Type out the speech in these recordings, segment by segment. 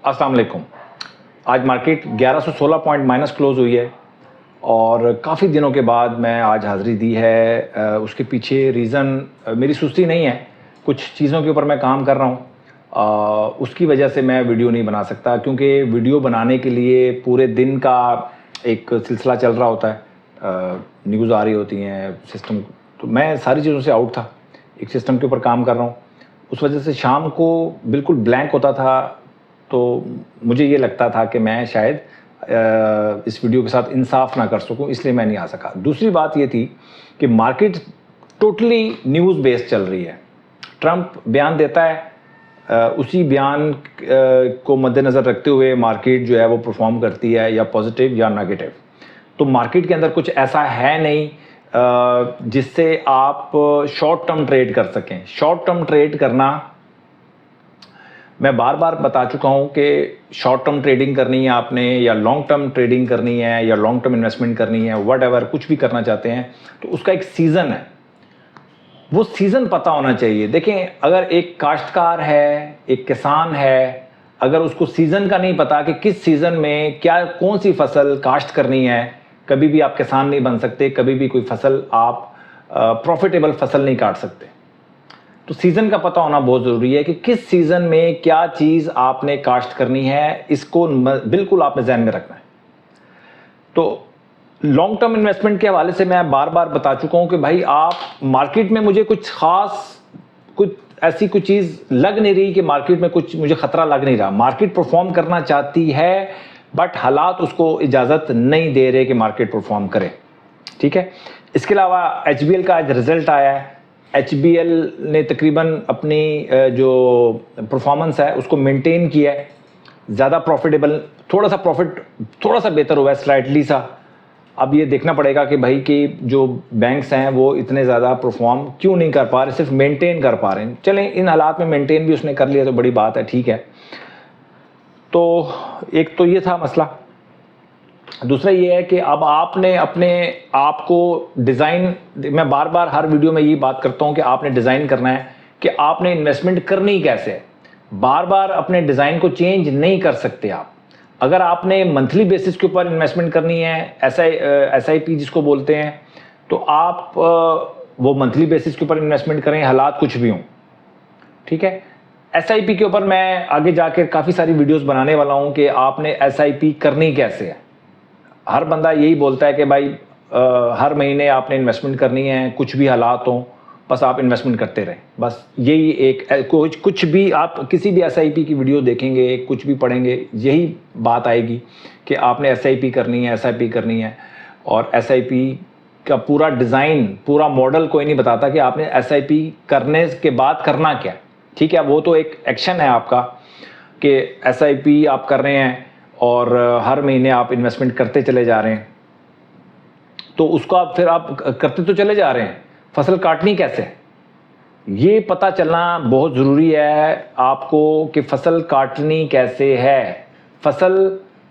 अस्सलाम वालेकुम। आज मार्केट 1116 पॉइंट माइनस क्लोज हुई है और काफ़ी दिनों के बाद मैं आज हाज़िरी दी है। उसके पीछे रीज़न मेरी सुस्ती नहीं है, कुछ चीज़ों के ऊपर मैं काम कर रहा हूँ। उसकी वजह से मैं वीडियो नहीं बना सकता, क्योंकि वीडियो बनाने के लिए पूरे दिन का एक सिलसिला चल रहा होता है। न्यूज़ आ रही होती हैं, सिस्टम, तो मैं सारी चीज़ों से आउट था, एक सिस्टम के ऊपर काम कर रहा हूँ। उस वजह से शाम को बिल्कुल ब्लैंक होता था, तो मुझे ये लगता था कि मैं शायद इस वीडियो के साथ इंसाफ ना कर सकूं, इसलिए मैं नहीं आ सका। दूसरी बात ये थी कि मार्केट टोटली न्यूज़ बेस्ड चल रही है। ट्रंप बयान देता है, उसी बयान को मद्देनज़र रखते हुए मार्केट जो है वो परफॉर्म करती है, या पॉजिटिव या नेगेटिव। तो मार्केट के अंदर कुछ ऐसा है नहीं जिससे आप शॉर्ट टर्म ट्रेड कर सकें। शॉर्ट टर्म ट्रेड करना, मैं बार बार बता चुका हूं कि शॉर्ट टर्म ट्रेडिंग करनी है आपने, या लॉन्ग टर्म ट्रेडिंग करनी है, या लॉन्ग टर्म इन्वेस्टमेंट करनी है, व्हाटएवर, कुछ भी करना चाहते हैं तो उसका एक सीज़न है, वो सीज़न पता होना चाहिए। देखें, अगर एक काश्तकार है, एक किसान है, अगर उसको सीज़न का नहीं पता कि किस सीज़न में क्या कौन सी फसल काश्त करनी है, कभी भी आप किसान नहीं बन सकते, कभी भी कोई फसल आप प्रॉफिटेबल फसल नहीं काट सकते। तो सीज़न का पता होना बहुत ज़रूरी है कि किस सीज़न में क्या चीज़ आपने काश्त करनी है, इसको बिल्कुल आपने ज़हन में रखना है। तो लॉन्ग टर्म इन्वेस्टमेंट के हवाले से मैं बार बार बता चुका हूं कि भाई, आप मार्केट में, मुझे कुछ खास, कुछ ऐसी कुछ चीज़ लग नहीं रही कि मार्केट में कुछ मुझे खतरा लग नहीं रहा। मार्केट परफॉर्म करना चाहती है, बट हालात उसको इजाज़त नहीं दे रहे कि मार्केट परफॉर्म करे। ठीक है। इसके अलावा HBL का आज रिजल्ट आया है। HBL ने तकरीबन अपनी जो परफॉर्मेंस है उसको मेंटेन किया है, ज़्यादा प्रॉफिटेबल, थोड़ा सा प्रॉफिट थोड़ा सा बेहतर हुआ है, स्लाइटली सा। अब ये देखना पड़ेगा कि भाई कि जो बैंक्स हैं वो इतने ज़्यादा परफॉर्म क्यों नहीं कर पा रहे, सिर्फ मेंटेन कर पा रहे हैं। चलें, इन हालात में मेंटेन भी उसने कर लिया तो बड़ी बात है, ठीक है। तो एक तो ये था मसला। दूसरा ये है कि अब आपने अपने आप को डिज़ाइन, मैं बार बार हर वीडियो में ये बात करता हूँ कि आपने डिज़ाइन करना है कि आपने इन्वेस्टमेंट करनी कैसे है। बार बार अपने डिज़ाइन को चेंज नहीं कर सकते आप। अगर आपने मंथली बेसिस के ऊपर इन्वेस्टमेंट करनी है, SIP जिसको बोलते हैं, तो आप वो मंथली बेसिस के ऊपर इन्वेस्टमेंट करें, हालात कुछ भी हों। ठीक है। SIP के ऊपर मैं आगे जाकर काफ़ी सारी वीडियोस बनाने वाला हूं कि आपने SIP करनी कैसे है। हर बंदा यही बोलता है कि भाई हर महीने आपने इन्वेस्टमेंट करनी है, कुछ भी हालात हों, बस आप इन्वेस्टमेंट करते रहें। बस यही एक कुछ भी आप किसी भी SIP की वीडियो देखेंगे, कुछ भी पढ़ेंगे, यही बात आएगी कि आपने SIP करनी है, SIP करनी है। और SIP का पूरा डिज़ाइन, पूरा मॉडल कोई नहीं बताता कि आपने SIP करने के बाद करना क्या। ठीक है, वो तो एक एक्शन है आपका कि SIP आप कर रहे हैं और हर महीने आप इन्वेस्टमेंट करते चले जा रहे हैं, तो उसको आप फिर आप करते तो चले जा रहे हैं, फसल काटनी कैसे, ये पता चलना बहुत ज़रूरी है आपको कि फसल काटनी कैसे है। फसल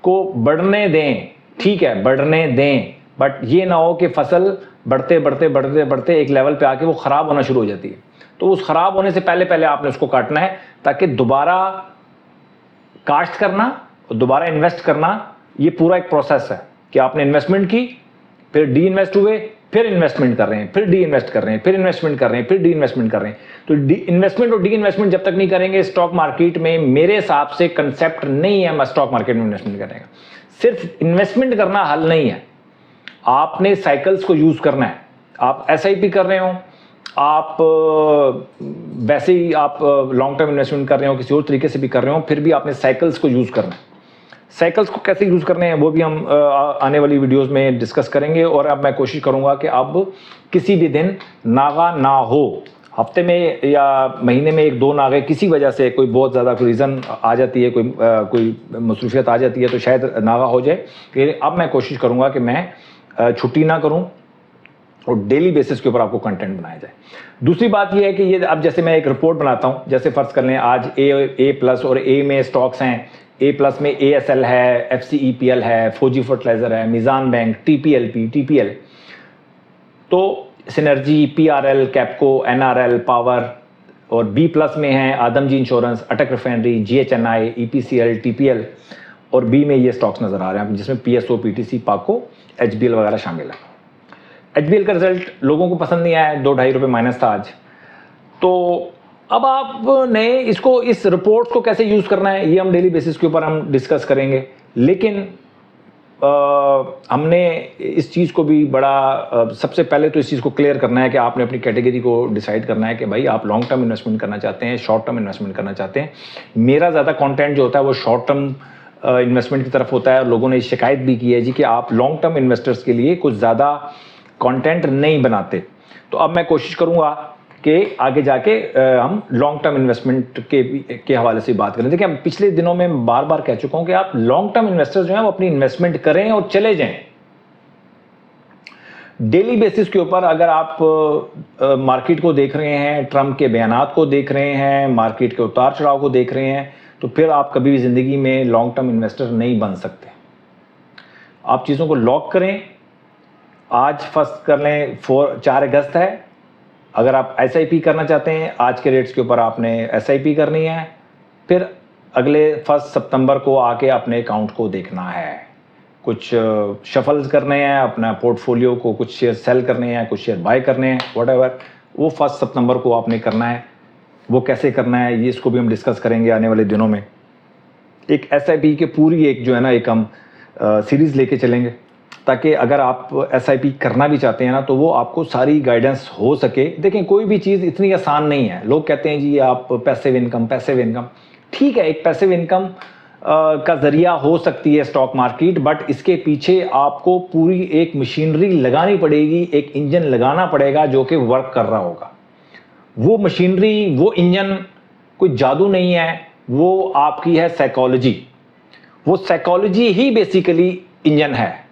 को बढ़ने दें, ठीक है, बढ़ने दें, बट ये ना हो कि फसल बढ़ते बढ़ते बढ़ते बढ़ते एक लेवल पे आके वो ख़राब होना शुरू हो जाती है। तो उस ख़राब होने से पहले पहले आपने उसको काटना है, ताकि दोबारा काश्त करना और दोबारा इन्वेस्ट करना, ये पूरा एक प्रोसेस है कि आपने इन्वेस्टमेंट की, फिर डी इन्वेस्ट हुए, फिर इन्वेस्टमेंट कर रहे हैं, फिर डी इन्वेस्ट कर रहे हैं, फिर इन्वेस्टमेंट कर रहे हैं, फिर डी इन्वेस्टमेंट कर रहे हैं। तो डी इन्वेस्टमेंट और डी इन्वेस्टमेंट जब तक नहीं करेंगे स्टॉक मार्केट में, मेरे हिसाब से कंसेप्ट नहीं है स्टॉक मार्केट में इन्वेस्टमेंट करने का। सिर्फ इन्वेस्टमेंट करना हल नहीं है, आपने साइकिल्स को यूज करना है। आप SIP कर रहे हो, आप वैसे ही आप लॉन्ग टर्म इन्वेस्टमेंट कर रहे हो, किसी और तरीके से भी कर रहे हो, फिर भी आपने साइकिल्स को यूज करना है। साइकिल्स को कैसे यूज़ करने हैं वो भी हम आने वाली वीडियोस में डिस्कस करेंगे। और अब मैं कोशिश करूंगा कि अब किसी भी दिन नागा ना हो, हफ्ते में या महीने में 1-2 नागे, किसी वजह से कोई बहुत ज़्यादा कोई रीज़न आ जाती है, कोई मसरूफियत आ जाती है, तो शायद नागा हो जाए। कि अब मैं कोशिश करूँगा कि मैं छुट्टी ना करूँ और डेली बेसिस के ऊपर आपको कंटेंट बनाया जाए। दूसरी बात यह है कि ये अब जैसे मैं एक रिपोर्ट बनाता हूँ, जैसे फ़र्ज़ कर लें आज A+ और A में स्टॉक्स हैं। A+ में ASL है, FCEPL है, फौजी फर्टिलाइज़र है, मीज़ान बैंक, TPL, तो synergy, PRL, Capco, NRL, power और बी प्लस में है आदमजी इंश्योरेंस, अटक रिफाइनरी, GHNI, EPCL, TPL, और बी में ये स्टॉक्स नज़र आ रहे हैं जिसमें PSO, PTC, पाको, HBL वगैरह शामिल है। HBL का रिजल्ट लोगों को पसंद नहीं आया, 2-2.5 रुपये माइनस था आज। तो अब आपने इसको, इस रिपोर्ट को कैसे यूज़ करना है ये हम डेली बेसिस के ऊपर हम डिस्कस करेंगे, लेकिन हमने इस चीज़ को भी बड़ा सबसे पहले तो इस चीज़ को क्लियर करना है कि आपने अपनी कैटेगरी को डिसाइड करना है कि भाई आप लॉन्ग टर्म इन्वेस्टमेंट करना चाहते हैं, शॉर्ट टर्म इन्वेस्टमेंट करना चाहते हैं। मेरा ज़्यादा कंटेंट जो होता है वो शॉर्ट टर्म इन्वेस्टमेंट की तरफ होता है, और लोगों ने शिकायत भी की है जी कि आप लॉन्ग टर्म इन्वेस्टर्स के लिए कुछ ज़्यादा कंटेंट नहीं बनाते। तो अब मैं कोशिश करूँगा कि आगे जाके हम लॉन्ग टर्म इन्वेस्टमेंट के हवाले से बात करें। देखिए, पिछले दिनों में बार बार कह चुका हूं कि आप लॉन्ग टर्म इन्वेस्टर्स जो हैं वो अपनी इन्वेस्टमेंट करें और चले जाएं। डेली बेसिस के ऊपर अगर आप मार्केट को देख रहे हैं, ट्रम्प के बयानात को देख रहे हैं, मार्केट के उतार चढ़ाव को देख रहे हैं, तो फिर आप कभी भी ज़िंदगी में लॉन्ग टर्म इन्वेस्टर नहीं बन सकते। आप चीज़ों को लॉक करें। आज फर्स्ट कर लें 4 अगस्त है। अगर आप SIP करना चाहते हैं, आज के रेट्स के ऊपर आपने SIP करनी है, फिर अगले 1 सितंबर को आके अपने अकाउंट को देखना है। कुछ शफल्स करने हैं अपना पोर्टफोलियो को, कुछ शेयर सेल करने हैं, कुछ शेयर बाय करने हैं, व्हाटएवर, वो 1 सितंबर को आपने करना है। वो कैसे करना है ये इसको भी हम डिस्कस करेंगे आने वाले दिनों में। एक SIP की पूरी एक जो है ना एक हम सीरीज़ लेके चलेंगे, ताकि अगर आप SIP करना भी चाहते हैं ना तो वो आपको सारी गाइडेंस हो सके। देखें, कोई भी चीज़ इतनी आसान नहीं है। लोग कहते हैं जी आप पैसिव इनकम, ठीक है, एक पैसिव इनकम का ज़रिया हो सकती है स्टॉक मार्केट, बट इसके पीछे आपको पूरी एक मशीनरी लगानी पड़ेगी, एक इंजन लगाना पड़ेगा जो कि वर्क कर रहा होगा। वो मशीनरी, वो इंजन कोई जादू नहीं है, वो आपकी है साइकोलॉजी। वो साइकोलॉजी ही बेसिकली इंजन है।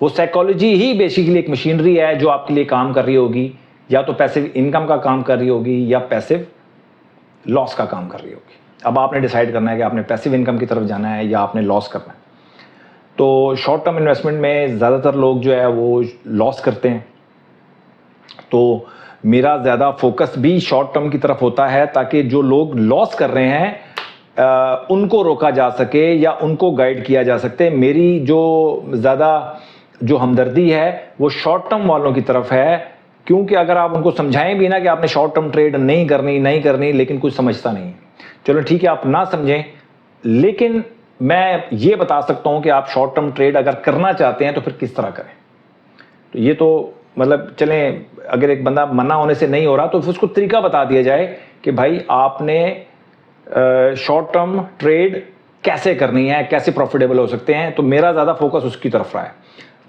वो साइकोलॉजी ही बेसिकली एक मशीनरी है जो आपके लिए काम कर रही होगी, या तो पैसिव इनकम का काम कर रही होगी या पैसिव लॉस का काम कर रही होगी। अब आपने डिसाइड करना है कि आपने पैसिव इनकम की तरफ जाना है या आपने लॉस करना है। तो शॉर्ट टर्म इन्वेस्टमेंट में ज़्यादातर लोग जो है वो लॉस करते हैं, तो मेरा ज़्यादा फोकस भी शॉर्ट टर्म की तरफ होता है, ताकि जो लोग लॉस कर रहे हैं उनको रोका जा सके या उनको गाइड किया जा सकते। मेरी जो हमदर्दी है वो शॉर्ट टर्म वालों की तरफ है, क्योंकि अगर आप उनको समझाएं भी ना कि आपने शॉर्ट टर्म ट्रेड नहीं करनी, लेकिन कुछ समझता नहीं है। चलो ठीक है, आप ना समझें, लेकिन मैं ये बता सकता हूं कि आप शॉर्ट टर्म ट्रेड अगर करना चाहते हैं तो फिर किस तरह करें। तो ये तो मतलब चलें, अगर एक बंदा मना होने से नहीं हो रहा तो फिर उसको तरीका बता दिया जाए कि भाई आपने शॉर्ट टर्म ट्रेड कैसे करनी है, कैसे प्रॉफिटेबल हो सकते हैं। तो मेरा ज़्यादा फोकस उसकी तरफ रहा है।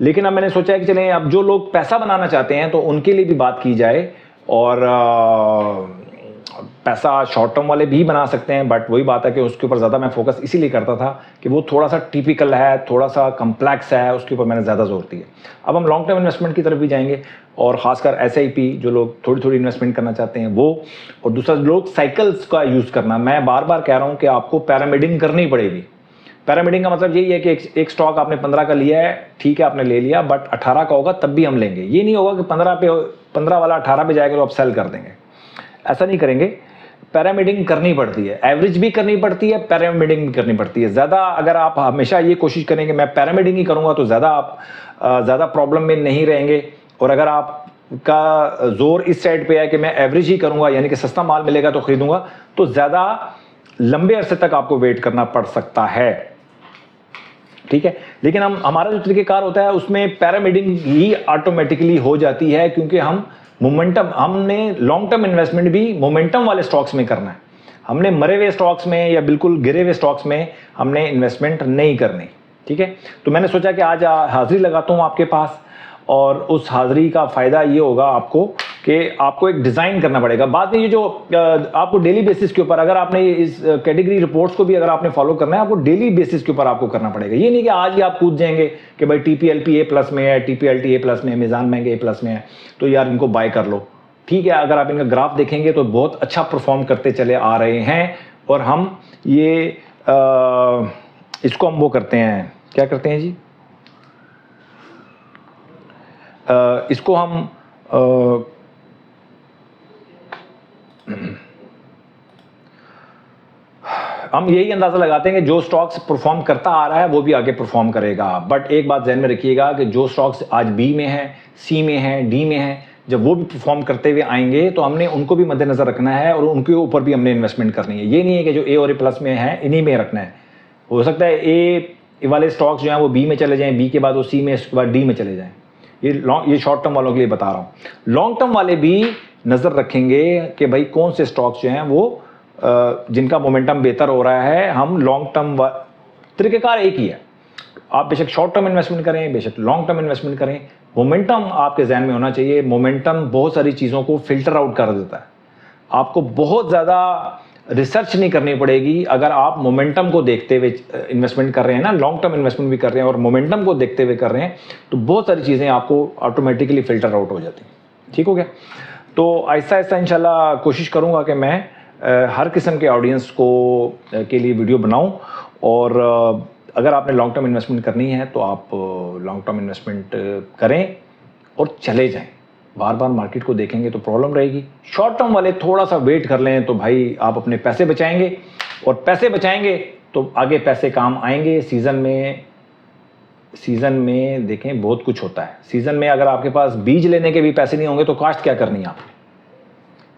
लेकिन अब मैंने सोचा है कि चलें, अब जो लोग पैसा बनाना चाहते हैं तो उनके लिए भी बात की जाए, और पैसा शॉर्ट टर्म वाले भी बना सकते हैं, बट वही बात है कि उसके ऊपर ज़्यादा मैं फोकस इसीलिए करता था कि वो थोड़ा सा टिपिकल है, थोड़ा सा कम्प्लेक्स है, उसके ऊपर मैंने ज़्यादा जोर दिया। अब हम लॉन्ग टर्म इन्वेस्टमेंट की तरफ भी जाएंगे, और ख़ासकर SIP जो लोग थोड़ी थोड़ी इन्वेस्टमेंट करना चाहते हैं वो, और दूसरा लोग साइकिल्स का यूज़ करना। मैं बार बार कह रहा हूँ कि आपको पैरामिडिंग करनी पड़ेगी। पैरामिडिंग का मतलब यही है कि एक स्टॉक आपने 15 का लिया है, ठीक है आपने ले लिया, बट 18 का होगा तब भी हम लेंगे। ये नहीं होगा कि 15 वाला 18 पे जाएगा तो आप सेल कर देंगे, ऐसा नहीं करेंगे। पैरामिडिंग करनी पड़ती है, एवरेज भी करनी पड़ती है, पैरामिडिंग भी करनी पड़ती है। ज़्यादा अगर आप हमेशा ये कोशिश करेंगे मैं पैरामिडिंग ही करूँगा तो ज़्यादा प्रॉब्लम में नहीं रहेंगे। और अगर आपका जोर इस साइड पे है कि मैं एवरेज ही करूँगा, यानी कि सस्ता माल मिलेगा तो खरीदूंगा, तो ज़्यादा लंबे अरसे तक आपको वेट करना पड़ सकता है, ठीक है। लेकिन हमारा जो तरीकेकार होता है उसमें पैरामिडिंग ही ऑटोमेटिकली हो जाती है, क्योंकि हमने लॉन्ग टर्म इन्वेस्टमेंट भी मोमेंटम वाले स्टॉक्स में करना है। हमने मरे हुए स्टॉक्स में या बिल्कुल गिरे हुए स्टॉक्स में हमने इन्वेस्टमेंट नहीं करनी, ठीक है। तो मैंने सोचा कि आज हाजिरी लगाता हूँ आपके पास, और उस हाजिरी का फ़ायदा ये होगा आपको कि आपको एक डिज़ाइन करना पड़ेगा। बाद में ये जो आपको डेली बेसिस के ऊपर, अगर आपने इस कैटेगरी रिपोर्ट्स को भी अगर आपने फॉलो करना है, आपको डेली बेसिस के ऊपर आपको करना पड़ेगा। ये नहीं कि आज ही आप कूद जाएंगे कि भाई TPLP A+ में है, TPLT A+ में है, मीज़ान बैंक A+ में है, तो यार इनको बाय कर लो, ठीक है। अगर आप इनका ग्राफ देखेंगे तो बहुत अच्छा परफॉर्म करते चले आ रहे हैं, और हम ये इसको हम वो करते हैं, क्या करते हैं जी, इसको हम हम यही अंदाज़ा लगाते हैं कि जो स्टॉक्स परफॉर्म करता आ रहा है वो भी आगे परफॉर्म करेगा। बट एक बात ध्यान में रखिएगा कि जो स्टॉक्स आज बी में है, सी में है, डी में है, जब वो भी परफॉर्म करते हुए आएंगे तो हमने उनको भी मद्देनज़र रखना है और उनके ऊपर भी हमने इन्वेस्टमेंट करनी है। ये नहीं है कि जो ए और ए प्लस में है इन्हीं में रखना है। हो सकता है ए वाले स्टॉक्स जो हैं वो बी में चले जाएं, बी के बाद वो सी में, उसके बाद डी में चले जाएं। ये शॉर्ट टर्म वालों के लिए बता रहा हूँ। लॉन्ग टर्म वाले भी नज़र रखेंगे कि भाई कौन से स्टॉक्स जो हैं वो जिनका मोमेंटम बेहतर हो रहा है। हम लॉन्ग टर्म तरीक़ेकार एक ही है, आप बेशक शॉर्ट टर्म इन्वेस्टमेंट करें, बेशक लॉन्ग टर्म इन्वेस्टमेंट करें, मोमेंटम आपके जहन में होना चाहिए। मोमेंटम बहुत सारी चीज़ों को फिल्टर आउट कर देता है। आपको बहुत ज़्यादा रिसर्च नहीं करनी पड़ेगी। अगर आप मोमेंटम को देखते हुए इन्वेस्टमेंट कर रहे हैं ना, लॉन्ग टर्म इन्वेस्टमेंट भी कर रहे हैं और मोमेंटम को देखते हुए कर रहे हैं, तो बहुत सारी चीज़ें आपको ऑटोमेटिकली फ़िल्टर आउट हो जाती हैं। ठीक हो गया? तो आहिस्ता आहिस्ता इंशाल्लाह कोशिश करूँगा कि मैं हर किस्म के ऑडियंस को के लिए वीडियो बनाऊँ। और अगर आपने लॉन्ग टर्म इन्वेस्टमेंट करनी है तो आप लॉन्ग टर्म इन्वेस्टमेंट करें और चले जाएं। बार बार मार्केट को देखेंगे तो प्रॉब्लम रहेगी। शॉर्ट टर्म वाले थोड़ा सा वेट कर लें तो भाई आप अपने पैसे बचाएंगे, और पैसे बचाएंगे तो आगे पैसे काम आएंगे। सीज़न में देखें बहुत कुछ होता है। सीज़न में अगर आपके पास बीज लेने के भी पैसे नहीं होंगे तो काश्त क्या करनी है आप?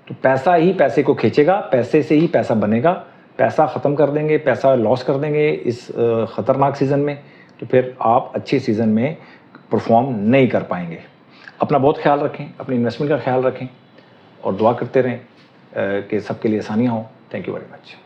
तो पैसा ही पैसे को खींचेगा, पैसे से ही पैसा बनेगा। पैसा ख़त्म कर देंगे, पैसा लॉस कर देंगे इस ख़तरनाक सीज़न में, तो फिर आप अच्छे सीज़न में परफॉर्म नहीं कर पाएंगे। अपना बहुत ख्याल रखें, अपनी इन्वेस्टमेंट का ख्याल रखें और दुआ करते रहें कि सबके लिए आसानियाँ हों। Thank you very much.